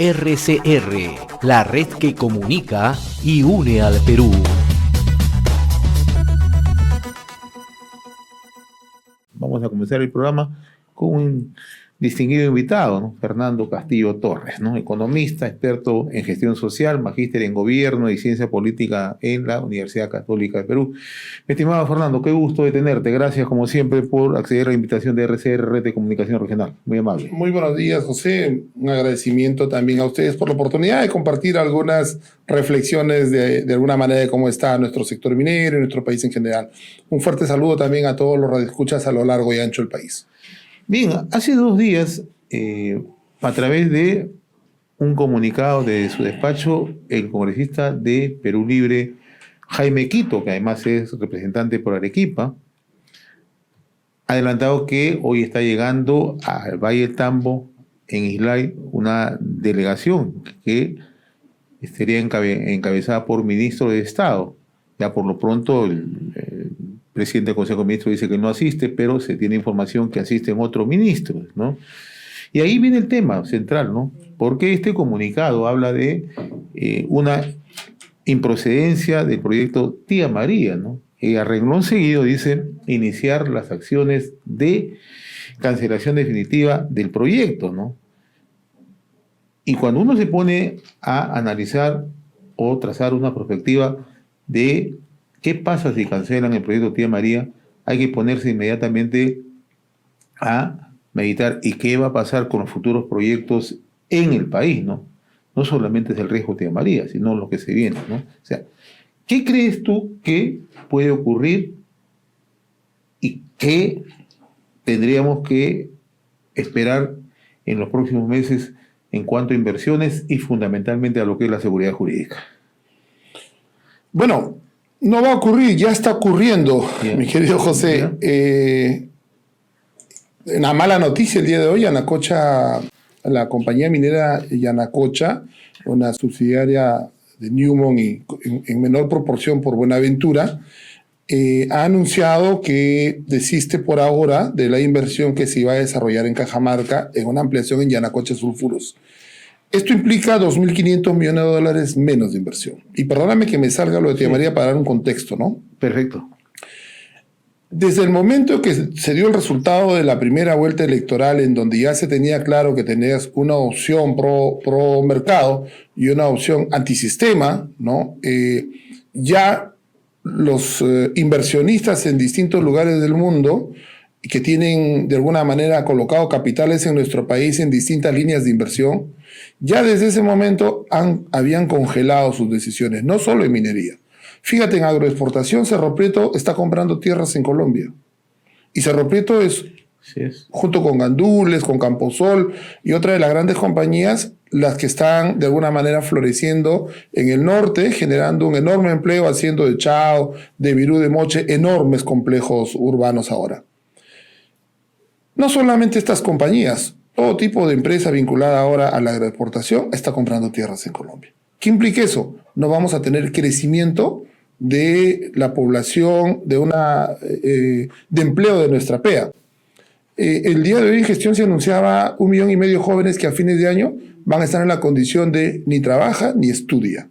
RCR, la red que comunica y une al Perú. Vamos a comenzar el programa con un distinguido invitado, ¿no? Fernando Castillo Torres, ¿no? Economista, experto en gestión social, magíster en gobierno y ciencia política en la Universidad Católica de Perú. Mi estimado Fernando, qué gusto de tenerte. Gracias, como siempre, por acceder a la invitación de RCR, Red de Comunicación Regional. Muy amable. Muy buenos días, José. Un agradecimiento también a ustedes por la oportunidad de compartir algunas reflexiones de alguna manera de cómo está nuestro sector minero y nuestro país en general. Un fuerte saludo también a todos los radioescuchas a lo largo y ancho del país. Bien, hace 2 días, a través de un comunicado de su despacho, el congresista de Perú Libre, Jaime Quito, que además es representante por Arequipa, ha adelantado que hoy está llegando al Valle del Tambo, en Islay, una delegación que estaría encabezada por ministro de Estado. Ya por lo pronto el presidente del Consejo de Ministros dice que no asiste, pero se tiene información que asisten otros ministros, ¿no? Y ahí viene el tema central, ¿no? Porque este comunicado habla de una improcedencia del proyecto Tía María, ¿no? Y a renglón seguido dice iniciar las acciones de cancelación definitiva del proyecto, ¿no? Y cuando uno se pone a analizar o trazar una perspectiva de qué pasa si cancelan el proyecto Tía María, hay que ponerse inmediatamente a meditar y qué va a pasar con los futuros proyectos en el país, ¿no? No solamente es el riesgo Tía María, sino lo que se viene, ¿no? O sea, ¿qué crees tú que puede ocurrir y qué tendríamos que esperar en los próximos meses en cuanto a inversiones y fundamentalmente a lo que es la seguridad jurídica? Bueno, no va a ocurrir, ya está ocurriendo, mi querido José. Una mala noticia el día de hoy, Yanacocha, la compañía minera Yanacocha, una subsidiaria de Newmont y en menor proporción por Buenaventura, ha anunciado que desiste por ahora de la inversión que se iba a desarrollar en Cajamarca en una ampliación en Yanacocha Sulfuros. Esto implica $2.500 millones menos de inversión. Y perdóname que me salga lo de Tía María para dar un contexto, ¿no? Perfecto. Desde el momento que se dio el resultado de la primera vuelta electoral, en donde ya se tenía claro que tenías una opción pro mercado y una opción antisistema, ¿no? Ya los inversionistas en distintos lugares del mundo que tienen de alguna manera colocado capitales en nuestro país en distintas líneas de inversión, ya desde ese momento habían congelado sus decisiones, no solo en minería. Fíjate, en agroexportación, Cerro Prieto está comprando tierras en Colombia. Y Cerro Prieto es, junto con Gandules, con Camposol y otra de las grandes compañías, las que están de alguna manera floreciendo en el norte, generando un enorme empleo, haciendo de Chao, de Virú de Moche, enormes complejos urbanos ahora. No solamente estas compañías, todo tipo de empresa vinculada ahora a la agroexportación está comprando tierras en Colombia. ¿Qué implica eso? No vamos a tener crecimiento de la población, de empleo de nuestra PEA. El día de hoy en gestión se anunciaba 1,5 millones de jóvenes que a fines de año van a estar en la condición de ni trabaja ni estudia.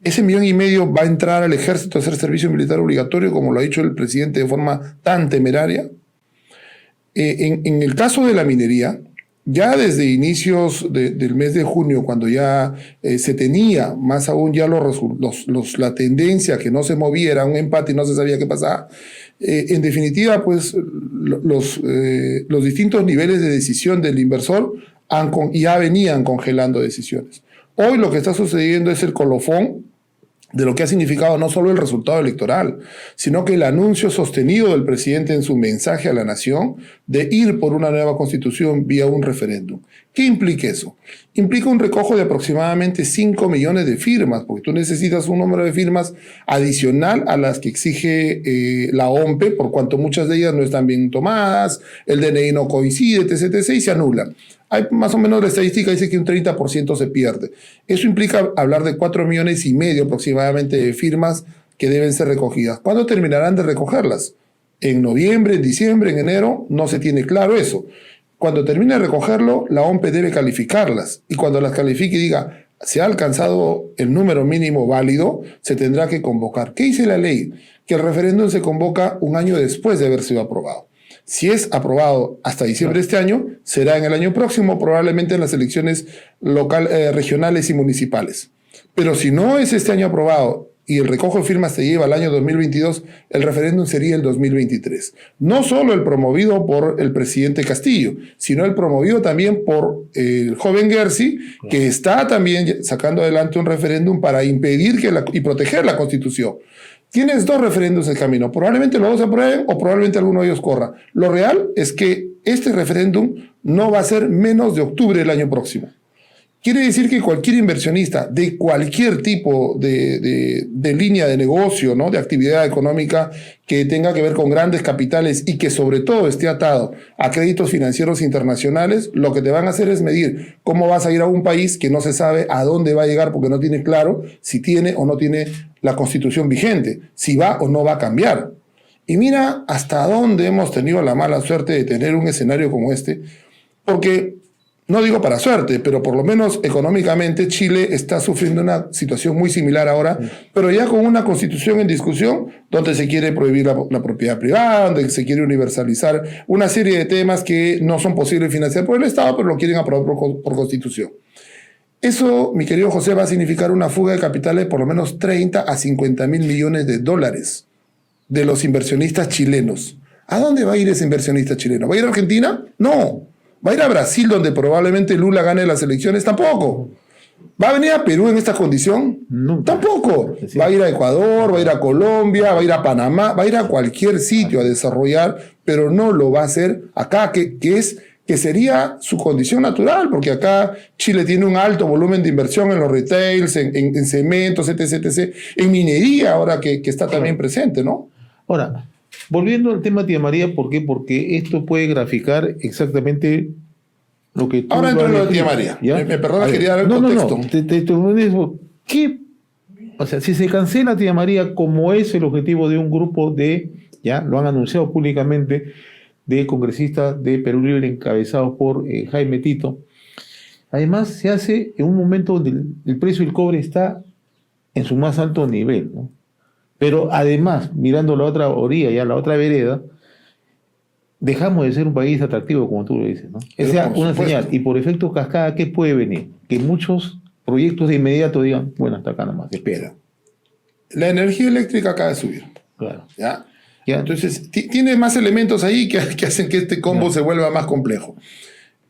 Ese 1,5 millones va a entrar al ejército a hacer servicio militar obligatorio, como lo ha dicho el presidente de forma tan temeraria. En el caso de la minería, ya desde inicios del mes de junio, cuando ya se tenía, más aún ya la tendencia que no se moviera, un empate y no se sabía qué pasaba, en definitiva, pues los distintos niveles de decisión del inversor ya venían congelando decisiones. Hoy lo que está sucediendo es el colofón de lo que ha significado no solo el resultado electoral, sino que el anuncio sostenido del presidente en su mensaje a la nación de ir por una nueva constitución vía un referéndum. ¿Qué implica eso? Implica un recojo de aproximadamente 5 millones de firmas, porque tú necesitas un número de firmas adicional a las que exige la OMPE, por cuanto muchas de ellas no están bien tomadas, el DNI no coincide, etc., y se anulan. Hay más o menos la estadística dice que un 30% se pierde. Eso implica hablar de 4,5 millones aproximadamente de firmas que deben ser recogidas. ¿Cuándo terminarán de recogerlas? ¿En noviembre, en diciembre, en enero? No se tiene claro eso. Cuando termine de recogerlo, la OMPE debe calificarlas. Y cuando las califique y diga, se ha alcanzado el número mínimo válido, se tendrá que convocar. ¿Qué dice la ley? Que el referéndum se convoca un año después de haber sido aprobado. Si es aprobado hasta diciembre de este año, será en el año próximo, probablemente en las elecciones regionales y municipales. Pero si no es este año aprobado y el recojo de firmas se lleva al año 2022, el referéndum sería el 2023. No solo el promovido por el presidente Castillo, sino el promovido también por el joven Gersi, que está también sacando adelante un referéndum para impedir y proteger la Constitución. Tienes 2 referéndums en camino. Probablemente los 2 se aprueben o probablemente alguno de ellos corra. Lo real es que este referéndum no va a ser menos de octubre del año próximo. Quiere decir que cualquier inversionista de cualquier tipo de línea de negocio, ¿no?, de actividad económica que tenga que ver con grandes capitales y que sobre todo esté atado a créditos financieros internacionales, lo que te van a hacer es medir cómo vas a ir a un país que no se sabe a dónde va a llegar porque no tiene claro si tiene o no tiene la Constitución vigente, si va o no va a cambiar. Y mira hasta dónde hemos tenido la mala suerte de tener un escenario como este, porque no digo para suerte, pero por lo menos económicamente Chile está sufriendo una situación muy similar ahora, pero ya con una constitución en discusión donde se quiere prohibir la propiedad privada, donde se quiere universalizar una serie de temas que no son posibles financiar por el Estado, pero lo quieren aprobar por constitución. Eso, mi querido José, va a significar una fuga de capitales de por lo menos 30 a 50 mil millones de dólares de los inversionistas chilenos. ¿A dónde va a ir ese inversionista chileno? ¿Va a ir a Argentina? No. ¿Va a ir a Brasil, donde probablemente Lula gane las elecciones? Tampoco. ¿Va a venir a Perú en esta condición? Nunca. Tampoco. Sí. Va a ir a Ecuador, va a ir a Colombia, va a ir a Panamá, va a ir a cualquier sitio a desarrollar, pero no lo va a hacer acá, que sería su condición natural, porque acá Chile tiene un alto volumen de inversión en los retails, en cementos, etc., en minería, ahora que está también presente, ¿no? Ahora, volviendo al tema, tía María, ¿por qué? Porque esto puede graficar exactamente lo que tú... Ahora entro en lo de descrito, tía María. ¿ya? Me perdona, A ver, quería dar el contexto. No. ¿Qué? O sea, si se cancela, tía María, como es el objetivo de un grupo de, ya lo han anunciado públicamente, de congresistas de Perú Libre encabezados por Jaime Tito, además se hace en un momento donde el precio del cobre está en su más alto nivel, ¿no? Pero además, mirando la otra orilla, ya la otra vereda, dejamos de ser un país atractivo, como tú lo dices, ¿no? Esa es una señal. Y por efecto cascada, ¿qué puede venir? Que muchos proyectos de inmediato digan, bueno, hasta acá nomás, espera. La energía eléctrica acaba de subir. Claro. ¿Ya? ¿Ya? Entonces, tiene más elementos ahí que hacen que este combo se vuelva más complejo.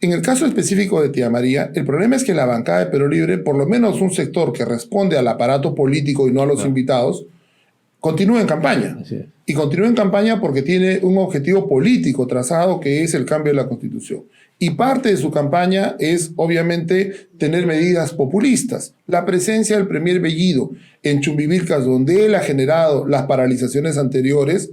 En el caso específico de tía María, el problema es que la bancada de Perú Libre, por lo menos un sector que responde al aparato político y no a los invitados, continúa en campaña. Así es. Y continúa en campaña porque tiene un objetivo político trazado que es el cambio de la Constitución. Y parte de su campaña es, obviamente, tener medidas populistas. La presencia del premier Bellido en Chumbivilcas, donde él ha generado las paralizaciones anteriores,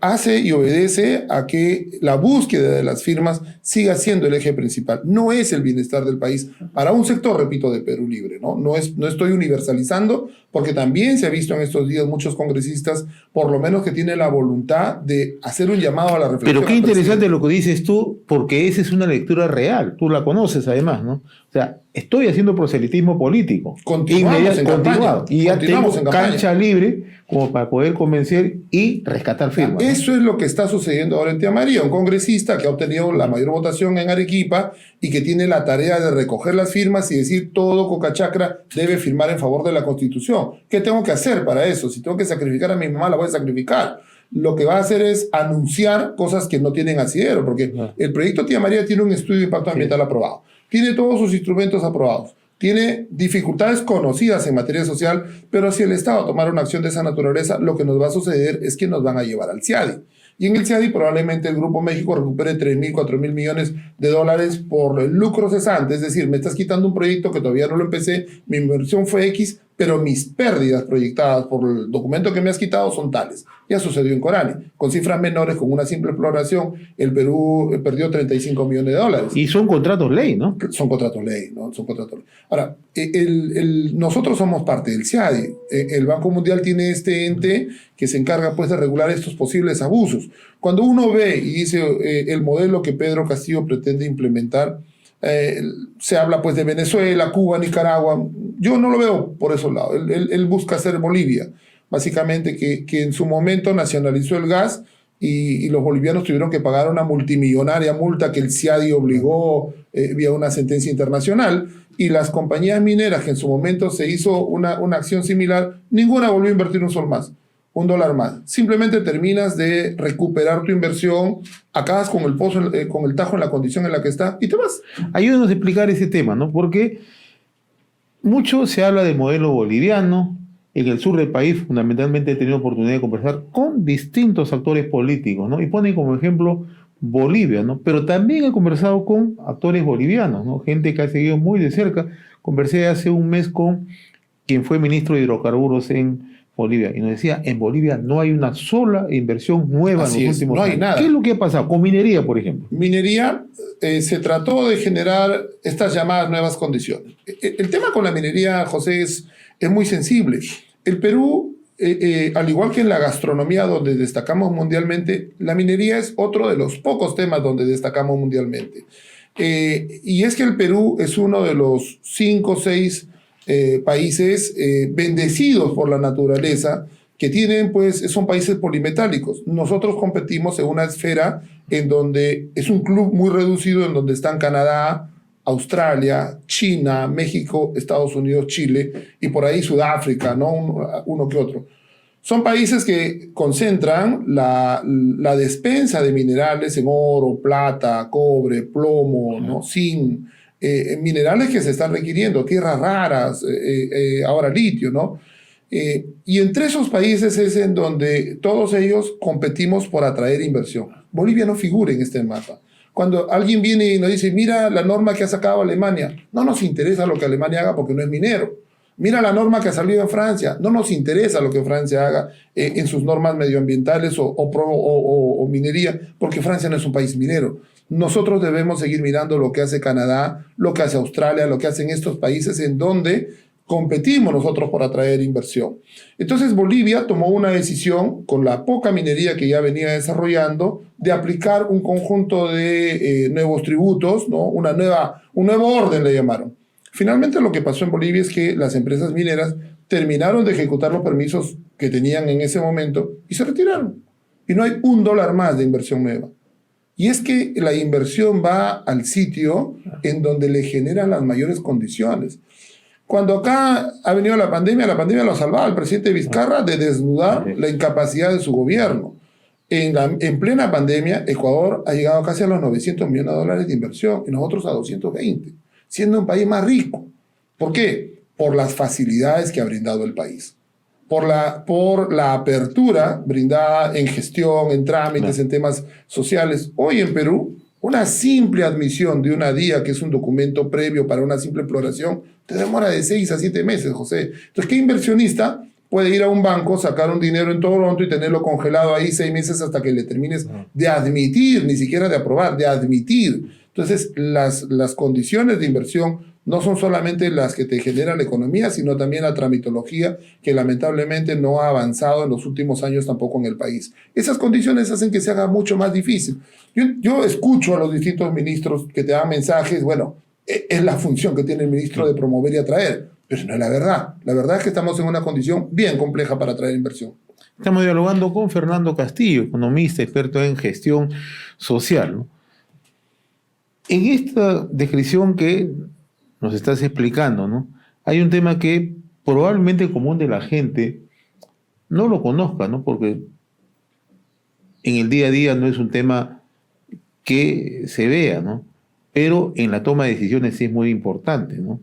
hace y obedece a que la búsqueda de las firmas siga siendo el eje principal. No es el bienestar del país para un sector, repito, de Perú Libre, ¿no? No estoy universalizando, porque también se ha visto en estos días muchos congresistas, por lo menos que tienen la voluntad de hacer un llamado a la reflexión. Pero qué interesante lo que dices tú, porque esa es una lectura real. Tú la conoces además, ¿no? O sea, estoy haciendo proselitismo político. Continuamos en campaña. Y ya Continuamos tengo en campaña. cancha libre como para poder convencer y rescatar firmas. Eso es lo que está sucediendo ahora en Tía María, un congresista que ha obtenido la mayor votación en Arequipa y que tiene la tarea de recoger las firmas y decir todo Cocachacra debe firmar en favor de la Constitución. ¿Qué tengo que hacer para eso? Si tengo que sacrificar a mi mamá, la voy a sacrificar. Lo que va a hacer es anunciar cosas que no tienen asidero, porque el proyecto Tía María tiene un estudio de impacto ambiental aprobado, tiene todos sus instrumentos aprobados, tiene dificultades conocidas en materia social, pero si el Estado tomara una acción de esa naturaleza, lo que nos va a suceder es que nos van a llevar al CIADI. Y en el CIADI probablemente el Grupo México recupere 3.000, 4.000 millones de dólares por el lucro cesante, es decir, me estás quitando un proyecto que todavía no lo empecé, mi inversión fue X, pero mis pérdidas proyectadas por el documento que me has quitado son tales. Ya sucedió en Corani. Con cifras menores, con una simple exploración, el Perú perdió 35 millones de dólares. Y son contratos ley, ¿no? Son contratos ley, ¿no? Son contratos ley. Ahora, nosotros somos parte del CIADI. El Banco Mundial tiene este ente que se encarga pues de regular estos posibles abusos. Cuando uno ve y dice el modelo que Pedro Castillo pretende implementar, se habla pues de Venezuela, Cuba, Nicaragua. Yo no lo veo por esos lados. Él busca hacer Bolivia, básicamente que en su momento nacionalizó el gas y los bolivianos tuvieron que pagar una multimillonaria multa que el CIADI obligó vía una sentencia internacional, y las compañías mineras que en su momento se hizo una acción similar, ninguna volvió a invertir un sol más, $1 más. Simplemente terminas de recuperar tu inversión, acabas con el pozo, con el tajo en la condición en la que está y te vas. Ayúdanos a explicar ese tema, ¿no? Porque mucho se habla del modelo boliviano. En el sur del país, fundamentalmente, he tenido oportunidad de conversar con distintos actores políticos, ¿no? Y ponen como ejemplo Bolivia, ¿no? Pero también he conversado con actores bolivianos, ¿no? Gente que ha seguido muy de cerca. Conversé hace un mes con quien fue ministro de Hidrocarburos en Bolivia, y nos decía, en Bolivia no hay una sola inversión nueva Así en los es, últimos no hay años. nada. ¿Qué es lo que ha pasado? Con minería, por ejemplo. Minería, se trató de generar estas llamadas nuevas condiciones. El tema con la minería, José, es muy sensible. El Perú, al igual que en la gastronomía donde destacamos mundialmente, la minería es otro de los pocos temas donde destacamos mundialmente. Y es que el Perú es uno de los 5 o 6 países bendecidos por la naturaleza, que tienen, pues, son países polimetálicos. Nosotros competimos en una esfera en donde es un club muy reducido, en donde están Canadá, Australia, China, México, Estados Unidos, Chile y por ahí Sudáfrica, ¿no? Uno que otro. Son países que concentran la despensa de minerales en oro, plata, cobre, plomo, ¿no? Zinc, minerales que se están requiriendo, tierras raras, ahora litio, ¿no? Y entre esos países es en donde todos ellos competimos por atraer inversión. Bolivia no figura en este mapa. Cuando alguien viene y nos dice, mira la norma que ha sacado Alemania, no nos interesa lo que Alemania haga porque no es minero. Mira la norma que ha salido en Francia, no nos interesa lo que Francia haga en sus normas medioambientales o minería, porque Francia no es un país minero. Nosotros debemos seguir mirando lo que hace Canadá, lo que hace Australia, lo que hacen estos países en donde competimos nosotros por atraer inversión. Entonces Bolivia tomó una decisión, con la poca minería que ya venía desarrollando, de aplicar un conjunto de nuevos tributos, ¿no? Un nuevo orden le llamaron. Finalmente lo que pasó en Bolivia es que las empresas mineras terminaron de ejecutar los permisos que tenían en ese momento y se retiraron. Y no hay $1 más de inversión nueva. Y es que la inversión va al sitio en donde le generan las mayores condiciones. Cuando acá ha venido la pandemia lo ha salvado al presidente Vizcarra de desnudar la incapacidad de su gobierno. En plena pandemia, Ecuador ha llegado casi a los $900 millones de inversión y nosotros a 220, siendo un país más rico. ¿Por qué? Por las facilidades que ha brindado el país. Por la apertura brindada en gestión, en trámites, en temas sociales. Hoy en Perú, una simple admisión de una DIA, que es un documento previo para una simple exploración, te demora de 6 a 7 meses, José. Entonces, ¿qué inversionista puede ir a un banco, sacar un dinero en Toronto y tenerlo congelado ahí 6 meses hasta que le termines de admitir, ni siquiera de aprobar, de admitir? Entonces, las condiciones de inversión no son solamente las que te generan la economía, sino también la tramitología, que lamentablemente no ha avanzado en los últimos años tampoco en el país. Esas condiciones hacen que se haga mucho más difícil. Yo escucho a los distintos ministros que te dan mensajes, bueno, es la función que tiene el ministro de promover y atraer, pero no es la verdad. La verdad es que estamos en una condición bien compleja para atraer inversión. Estamos dialogando con Fernando Castillo, economista, experto en gestión social, ¿no? En esta descripción que nos estás explicando, ¿no? Hay un tema que probablemente el común de la gente no lo conozca, ¿no? Porque en el día a día no es un tema que se vea, ¿no? Pero en la toma de decisiones sí es muy importante, ¿no?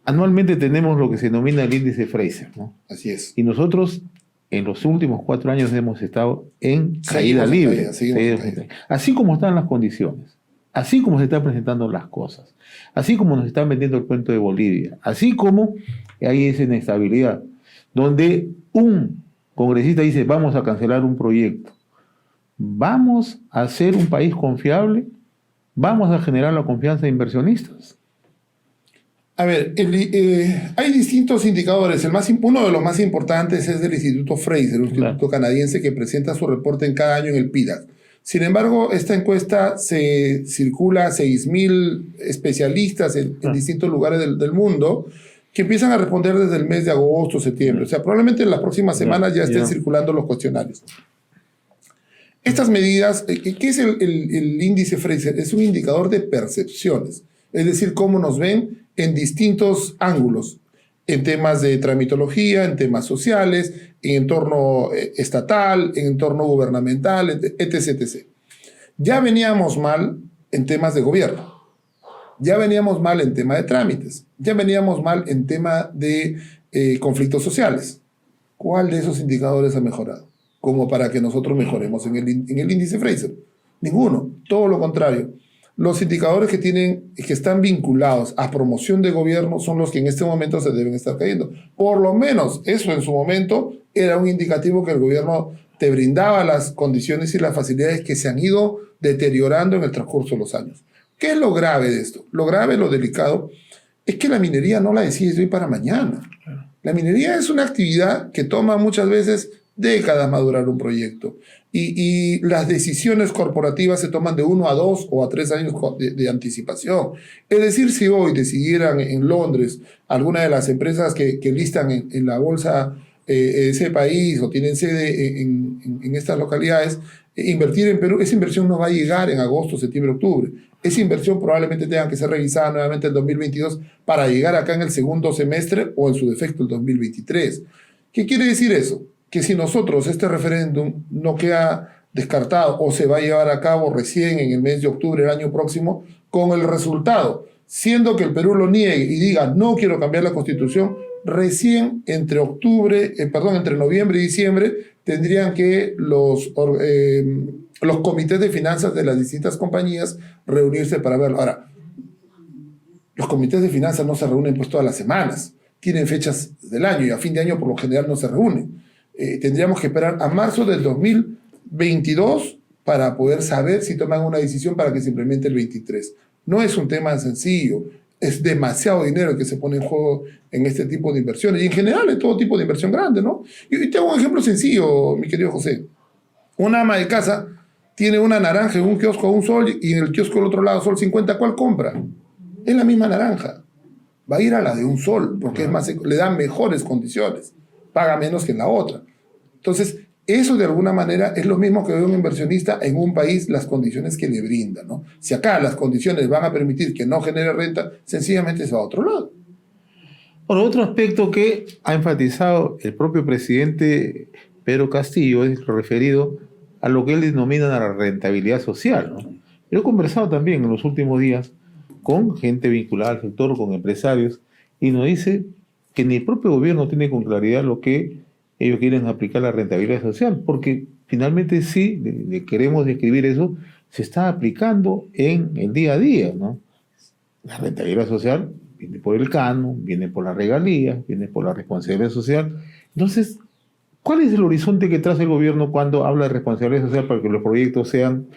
Anualmente tenemos lo que se denomina el índice Fraser, ¿no? Así es. Y nosotros en los últimos 4 años hemos estado en caída libre. Seguimos en caída. Así como están las condiciones, así como se están presentando las cosas, así como nos están vendiendo el cuento de Bolivia, así como hay esa inestabilidad, donde un congresista dice, vamos a cancelar un proyecto, ¿vamos a ser un país confiable? ¿Vamos a generar la confianza de inversionistas? A ver, hay distintos indicadores. Uno de los más importantes es del Instituto Fraser, un instituto canadiense que presenta su reporte en cada año en el PIDAC. Sin embargo, esta encuesta se circula a 6.000 especialistas en distintos lugares del mundo que empiezan a responder desde el mes de agosto, septiembre. O sea, probablemente en las próximas semanas ya estén circulando los cuestionarios. Estas medidas, ¿qué es el índice Fraser? Es un indicador de percepciones, es decir, cómo nos ven en distintos ángulos, en temas de tramitología, en temas sociales, en entorno estatal, en entorno gubernamental, etc, etc. Ya veníamos mal en temas de gobierno, ya veníamos mal en tema de trámites, ya veníamos mal en tema de conflictos sociales. ¿Cuál de esos indicadores ha mejorado? Como para que nosotros mejoremos en el índice Fraser. Ninguno, todo lo contrario. Los indicadores que están vinculados a promoción de gobierno son los que en este momento se deben estar cayendo. Por lo menos eso en su momento era un indicativo que el gobierno te brindaba las condiciones y las facilidades que se han ido deteriorando en el transcurso de los años. ¿Qué es lo grave de esto? Lo grave, lo delicado, es que la minería no la decides de hoy para mañana. La minería es una actividad que toma muchas veces décadas madurar un proyecto y las decisiones corporativas se toman de 1 a 2 o a 3 años de anticipación. Es decir, si hoy decidieran en Londres alguna de las empresas que listan en la bolsa ese país o tienen sede en estas localidades, invertir en Perú, esa inversión no va a llegar en agosto, septiembre, octubre. Esa inversión probablemente tenga que ser revisada nuevamente en 2022 para llegar acá en el segundo semestre o en su defecto el 2023. ¿Qué quiere decir eso? Que si nosotros este referéndum no queda descartado o se va a llevar a cabo recién en el mes de octubre del año próximo, con el resultado, siendo que el Perú lo niegue y diga no quiero cambiar la constitución, recién entre noviembre y diciembre tendrían que los comités de finanzas de las distintas compañías reunirse para verlo. Ahora, los comités de finanzas no se reúnen pues todas las semanas, tienen fechas del año y a fin de año por lo general no se reúnen. Tendríamos que esperar a marzo del 2022 para poder saber si toman una decisión para que se implemente el 23. No es un tema sencillo, es demasiado dinero que se pone en juego en este tipo de inversiones y en general en todo tipo de inversión grande, ¿no? Y te hago un ejemplo sencillo, mi querido José. Una ama de casa tiene una naranja en un kiosco a $1 y en el kiosco del otro lado $1.50, ¿cuál compra? Es la misma naranja. Va a ir a la de $1 porque es más, le dan mejores condiciones, paga menos que en la otra. Entonces, eso de alguna manera es lo mismo que ve un inversionista en un país, las condiciones que le brinda, ¿no? Si acá las condiciones van a permitir que no genere renta, sencillamente se va a otro lado. Bueno, otro aspecto que ha enfatizado el propio presidente Pedro Castillo es lo referido a lo que él denomina la rentabilidad social, ¿no? Yo he conversado también en los últimos días con gente vinculada al sector, con empresarios, y nos dice que ni el propio gobierno tiene con claridad lo que ellos quieren aplicar la rentabilidad social, porque finalmente sí, queremos describir eso, se está aplicando en el día a día, ¿no? La rentabilidad social viene por el canon, viene por las regalías, viene por la responsabilidad social. Entonces, ¿cuál es el horizonte que traza el gobierno cuando habla de responsabilidad social para que los proyectos sean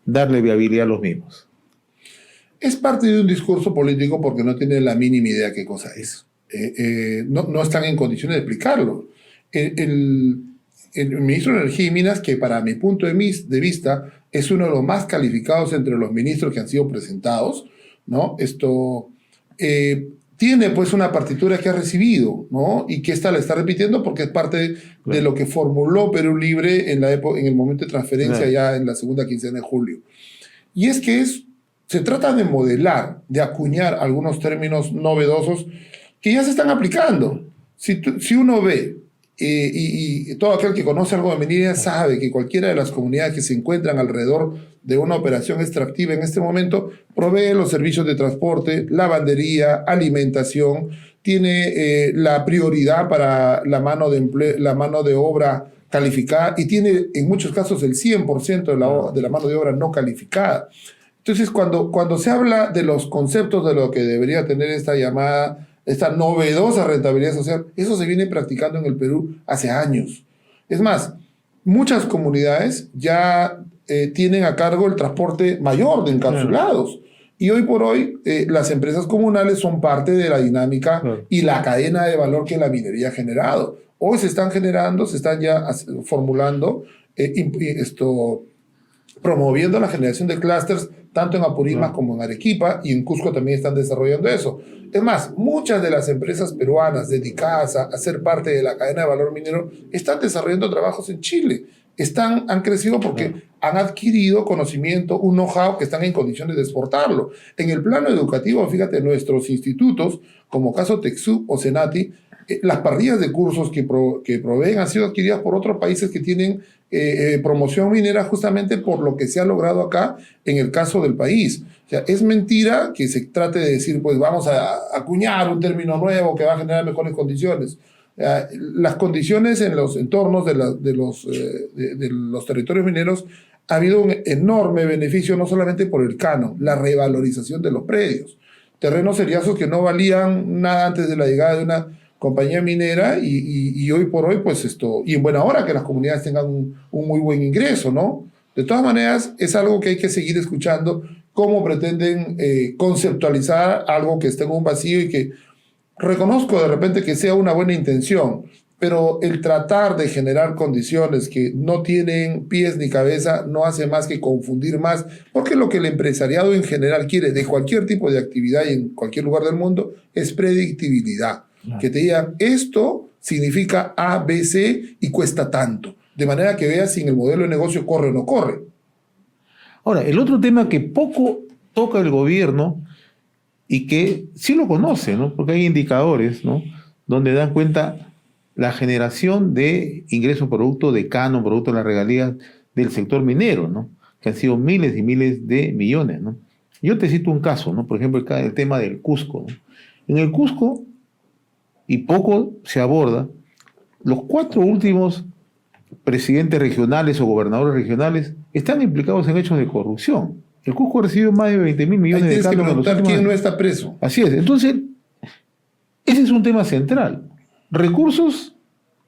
darle viabilidad a los mismos? Es parte de un discurso político porque no tiene la mínima idea qué cosa es. No están en condiciones de explicarlo. El ministro de Energía y Minas, que para mi punto de vista es uno de los más calificados entre los ministros que han sido presentados, ¿no? Tiene pues una partitura que ha recibido, ¿no? Y que esta la está repitiendo porque es parte de lo que formuló Perú Libre en el momento de transferencia ya en la segunda quincena de julio. Y es que se trata de modelar, de acuñar algunos términos novedosos que ya se están aplicando. Si uno ve, y todo aquel que conoce algo de minería sabe que cualquiera de las comunidades que se encuentran alrededor de una operación extractiva en este momento provee los servicios de transporte, lavandería, alimentación, tiene la prioridad para la mano de obra calificada y tiene en muchos casos el 100% de la mano de obra no calificada. Entonces, cuando se habla de los conceptos de lo que debería tener esta novedosa rentabilidad social, eso se viene practicando en el Perú hace años. Es más, muchas comunidades ya tienen a cargo el transporte mayor de encapsulados. Y hoy por hoy, las empresas comunales son parte de la dinámica y la cadena de valor que la minería ha generado. Hoy se están ya formulando, promoviendo la generación de clústeres, tanto en Apurímac como en Arequipa, y en Cusco también están desarrollando eso. Es más, muchas de las empresas peruanas dedicadas a ser parte de la cadena de valor minero están desarrollando trabajos en Chile. Han crecido porque han adquirido conocimiento, un know-how que están en condiciones de exportarlo. En el plano educativo, fíjate, nuestros institutos, como caso TechSoup o Senati, las parrillas de cursos que proveen han sido adquiridas por otros países que tienen promoción minera, justamente por lo que se ha logrado acá en el caso del país. O sea, es mentira que se trate de decir, pues vamos a acuñar un término nuevo que va a generar mejores condiciones. Las condiciones en los entornos de los territorios mineros ha habido un enorme beneficio, no solamente por el canon, la revalorización de los predios. Terrenos seriazos que no valían nada antes de la llegada de una compañía minera y hoy por hoy, pues y en buena hora que las comunidades tengan un muy buen ingreso, ¿no? De todas maneras, es algo que hay que seguir escuchando, cómo pretenden conceptualizar algo que esté en un vacío y que reconozco de repente que sea una buena intención, pero el tratar de generar condiciones que no tienen pies ni cabeza no hace más que confundir más, porque lo que el empresariado en general quiere de cualquier tipo de actividad y en cualquier lugar del mundo es predictibilidad. Claro. Que te digan, esto significa A, B, C y cuesta tanto, de manera que veas si en el modelo de negocio corre o no corre. Ahora, el otro tema que poco toca el gobierno y que sí lo conoce, ¿no? Porque hay indicadores, ¿no?, donde dan cuenta la generación de ingresos producto de canon, producto de las regalías del sector minero, ¿no?, que han sido miles y miles de millones, ¿no? Yo te cito un caso, ¿no? Por ejemplo, el tema del Cusco, ¿no? En el Cusco, y poco se aborda, los 4 últimos presidentes regionales o gobernadores regionales están implicados en hechos de corrupción. El Cusco ha recibido más de 20.000 millones de canon. Tienes que preguntar quién no está preso. Así es. Entonces, ese es un tema central. Recursos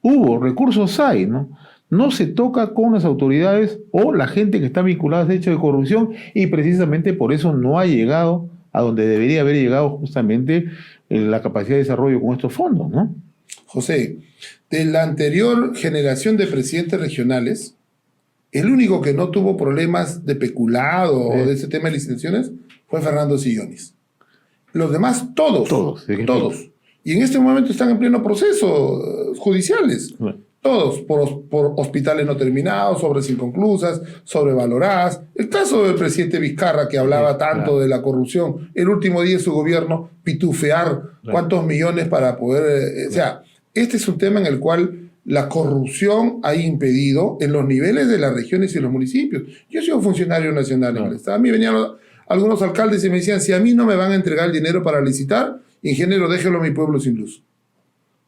hubo, recursos hay, ¿no? No se toca con las autoridades o la gente que está vinculada a ese hecho de corrupción y precisamente por eso no ha llegado a donde debería haber llegado justamente la capacidad de desarrollo con estos fondos, ¿no? José, de la anterior generación de presidentes regionales, el único que no tuvo problemas de peculado o de ese tema de licitaciones fue Fernando Sillones. Los demás, todos. Y en este momento están en pleno proceso judiciales. Todos, por hospitales no terminados, obras inconclusas, sobrevaloradas. El caso del presidente Vizcarra, que hablaba tanto de la corrupción, el último día de su gobierno, pitufear cuántos millones para poder... o sea, este es un tema en el cual la corrupción ha impedido en los niveles de las regiones y los municipios. Yo soy un funcionario nacional en el Estado. A mí venían algunos alcaldes y me decían, si a mí no me van a entregar el dinero para licitar, ingeniero, déjelo a mi pueblo sin luz.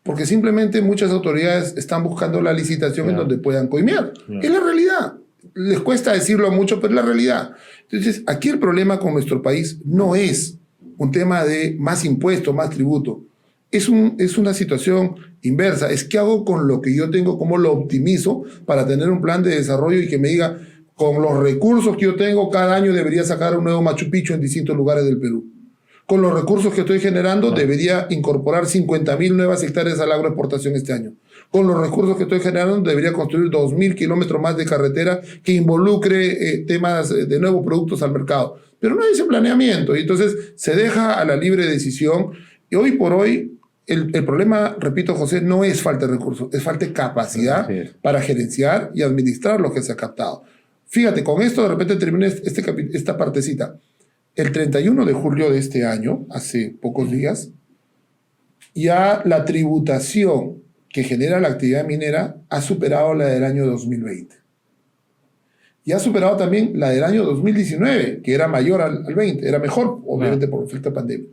Porque simplemente muchas autoridades están buscando la licitación en donde puedan coimear. Es la realidad. Les cuesta decirlo mucho, pero es la realidad. Entonces, aquí el problema con nuestro país no es un tema de más impuestos, más tributo. Es una situación inversa. Es qué hago con lo que yo tengo, cómo lo optimizo para tener un plan de desarrollo y que me diga, con los recursos que yo tengo, cada año debería sacar un nuevo Machu Picchu en distintos lugares del Perú. Con los recursos que estoy generando, debería incorporar 50.000 nuevas hectáreas a la agroexportación este año. Con los recursos que estoy generando, debería construir 2.000 kilómetros más de carretera que involucre temas de nuevos productos al mercado. Pero no hay ese planeamiento y entonces se deja a la libre decisión. Y hoy por hoy, el problema, repito, José, no es falta de recursos, es falta de capacidad para gerenciar y administrar lo que se ha captado. Fíjate, con esto de repente termina esta partecita. El 31 de julio de este año, hace pocos días, ya la tributación que genera la actividad minera ha superado la del año 2020. Y ha superado también la del año 2019, que era mayor al 20, era mejor, obviamente por el efecto de pandemia.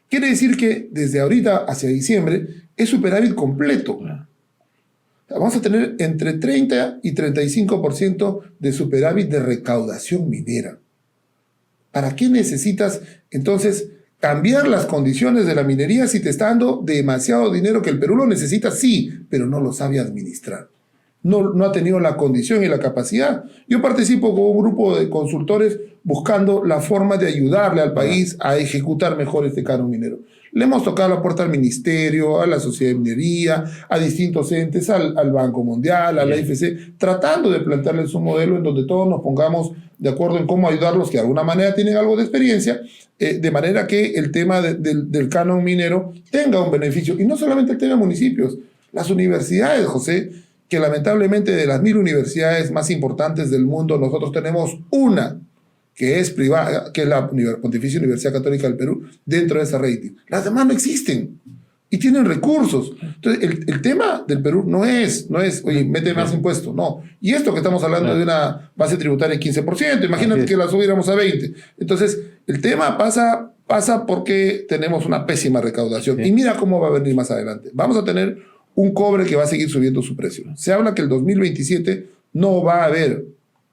Quiere decir que desde ahorita hacia diciembre es superávit completo. Vamos a tener entre 30 y 35% de superávit de recaudación minera. ¿Para qué necesitas entonces cambiar las condiciones de la minería si te está dando demasiado dinero que el Perú lo necesita? Sí, pero no lo sabe administrar. No ha tenido la condición y la capacidad. Yo participo con un grupo de consultores buscando la forma de ayudarle al país a ejecutar mejor este canon minero. Le hemos tocado la puerta al ministerio, a la sociedad de minería, a distintos entes, al Banco Mundial, a la IFC, tratando de plantearles un modelo en donde todos nos pongamos de acuerdo en cómo ayudarlos, que de alguna manera tienen algo de experiencia, de manera que el tema del canon minero tenga un beneficio. Y no solamente el tema de municipios, las universidades, José, que lamentablemente de las 1000 universidades más importantes del mundo, nosotros tenemos una que es privada, que es la Pontificia Universidad Católica del Perú, dentro de esa rating. Las demás no existen y tienen recursos. Entonces, el tema del Perú no es, oye, mete más impuestos, no. Y esto que estamos hablando de una base tributaria de 15%, imagínate que la subiéramos a 20%. Entonces, el tema pasa porque tenemos una pésima recaudación. Y mira cómo va a venir más adelante. Vamos a tener un cobre que va a seguir subiendo su precio. Se habla que el 2027 no va a haber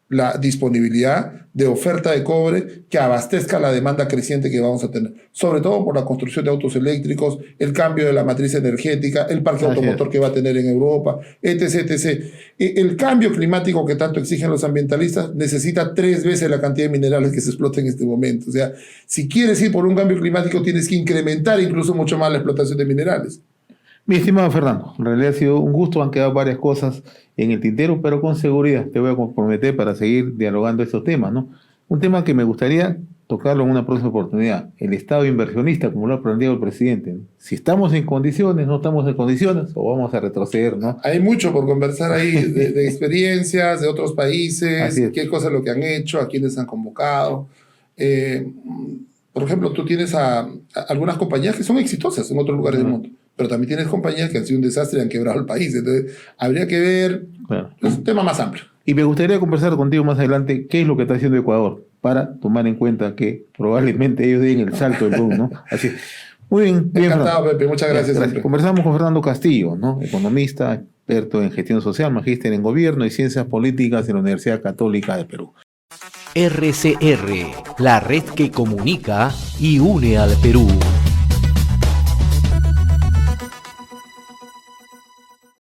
la disponibilidad de oferta de cobre que abastezca la demanda creciente que vamos a tener, sobre todo por la construcción de autos eléctricos, el cambio de la matriz energética, el parque automotor que va a tener en Europa, etc. El cambio climático que tanto exigen los ambientalistas necesita 3 veces la cantidad de minerales que se explotan en este momento. O sea, si quieres ir por un cambio climático, tienes que incrementar incluso mucho más la explotación de minerales. Mi estimado Fernando, en realidad ha sido un gusto, han quedado varias cosas en el tintero, pero con seguridad te voy a comprometer para seguir dialogando estos temas, ¿no? Un tema que me gustaría tocarlo en una próxima oportunidad, el Estado inversionista, como lo ha planteado el presidente, ¿no? Si estamos en condiciones, no estamos en condiciones, o vamos a retroceder, ¿no? Hay mucho por conversar ahí de experiencias, de otros países, qué cosas lo que han hecho, a quiénes han convocado. Por ejemplo, tú tienes a algunas compañías que son exitosas en otros lugares del mundo, pero también tienes compañías que han sido un desastre y han quebrado el país. Entonces, habría que ver, es un tema más amplio. Y me gustaría conversar contigo más adelante qué es lo que está haciendo Ecuador, para tomar en cuenta que probablemente ellos den el salto del boom, ¿no? Así. Muy bien. Encantado, Pepe. Muchas gracias. Conversamos con Fernando Castillo, ¿no? Economista, experto en gestión social, magíster en gobierno y ciencias políticas en la Universidad Católica de Perú. RCR, la red que comunica y une al Perú.